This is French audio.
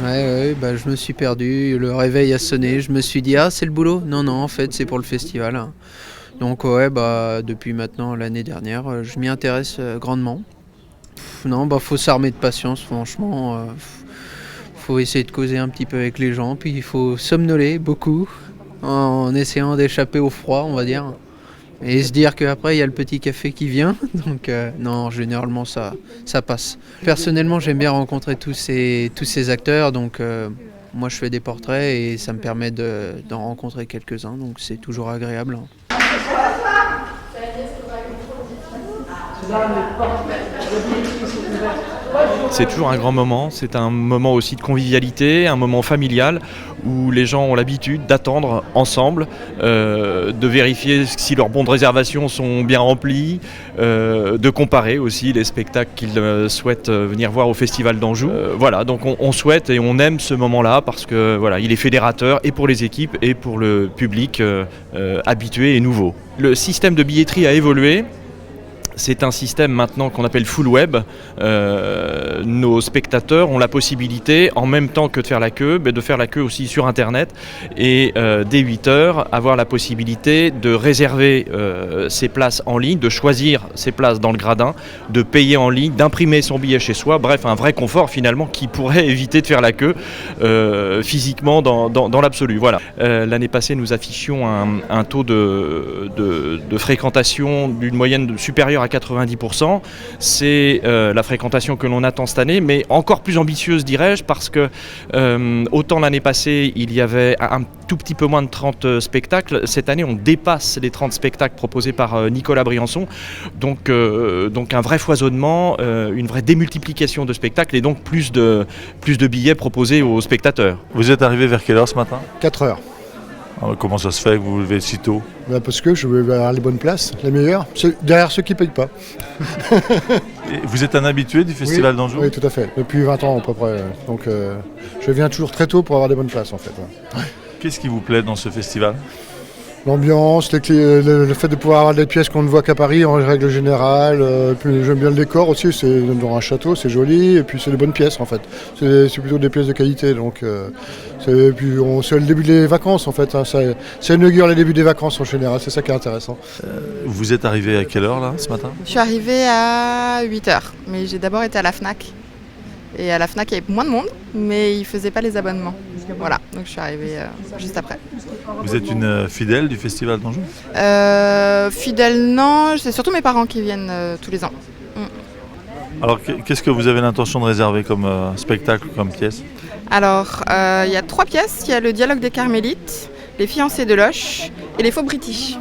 Ouais, bah, je me suis perdu, le réveil a sonné, je me suis dit: «Ah, c'est le boulot?» Non, non, en fait, c'est pour le festival, hein. Donc ouais, bah, depuis maintenant l'année dernière, je m'y intéresse, grandement. Non, bah, faut s'armer de patience franchement, faut essayer de causer un petit peu avec les gens, puis il faut somnoler beaucoup, en essayant d'échapper au froid, on va dire. Et se dire qu'après il y a le petit café qui vient, donc non, généralement ça passe. Personnellement, j'aime bien rencontrer tous ces acteurs, donc moi je fais des portraits et ça me permet d'en rencontrer quelques-uns, donc c'est toujours agréable. C'est toujours un grand moment, c'est un moment aussi de convivialité, un moment familial où les gens ont l'habitude d'attendre ensemble, de vérifier si leurs bons de réservation sont bien remplis, de comparer aussi les spectacles qu'ils souhaitent venir voir au Festival d'Anjou. Voilà, donc on souhaite et on aime ce moment-là parce que voilà, il est fédérateur et pour les équipes et pour le public habitué et nouveau. Le système de billetterie a évolué. C'est un système maintenant qu'on appelle full web. Nos spectateurs ont la possibilité, en même temps que de faire la queue, de faire la queue aussi sur Internet et dès 8h, avoir la possibilité de réserver ses places en ligne, de choisir ses places dans le gradin, de payer en ligne, d'imprimer son billet chez soi. Bref, un vrai confort finalement qui pourrait éviter de faire la queue physiquement dans l'absolu. Voilà. L'année passée, nous affichions un taux de fréquentation d'une moyenne supérieure à 90%. C'est la fréquentation que l'on attend cette année, mais encore plus ambitieuse, dirais-je, parce que autant l'année passée, il y avait un tout petit peu moins de 30 spectacles. Cette année, on dépasse les 30 spectacles proposés par Nicolas Briançon. Donc un vrai foisonnement, une vraie démultiplication de spectacles et donc plus de billets proposés aux spectateurs. Vous êtes arrivé vers quelle heure ce matin ? 4 heures. Alors, comment ça se fait que vous vous levez si tôt ? Parce que je veux avoir les bonnes places, les meilleures, derrière ceux qui ne payent pas. Et vous êtes un habitué du Festival d'Anjou ? Oui, tout à fait. Depuis 20 ans à peu près. Donc je viens toujours très tôt pour avoir des bonnes places en fait. Ouais. Qu'est-ce qui vous plaît dans ce festival ? L'ambiance, le fait de pouvoir avoir des pièces qu'on ne voit qu'à Paris en règle générale. Puis j'aime bien le décor aussi, c'est dans un château, c'est joli. Et puis c'est des bonnes pièces en fait. C'est plutôt des pièces de qualité. Donc, c'est le début des vacances en fait. Hein, ça inaugure les débuts des vacances en général, c'est ça qui est intéressant. Vous êtes arrivé à quelle heure là ce matin ? Je suis arrivée à 8h, mais j'ai d'abord été à la FNAC. Et à la FNAC, il y avait moins de monde, mais ils ne faisaient pas les abonnements. Voilà, donc je suis arrivée juste après. Vous êtes une fidèle du Festival d'Anjou ? Fidèle, non, c'est surtout mes parents qui viennent tous les ans. Alors qu'est-ce que vous avez l'intention de réserver comme spectacle, comme pièce ? Alors, il y a 3 pièces. Il y a le Dialogue des Carmélites, Les Fiancés de Loche et Les Faux British.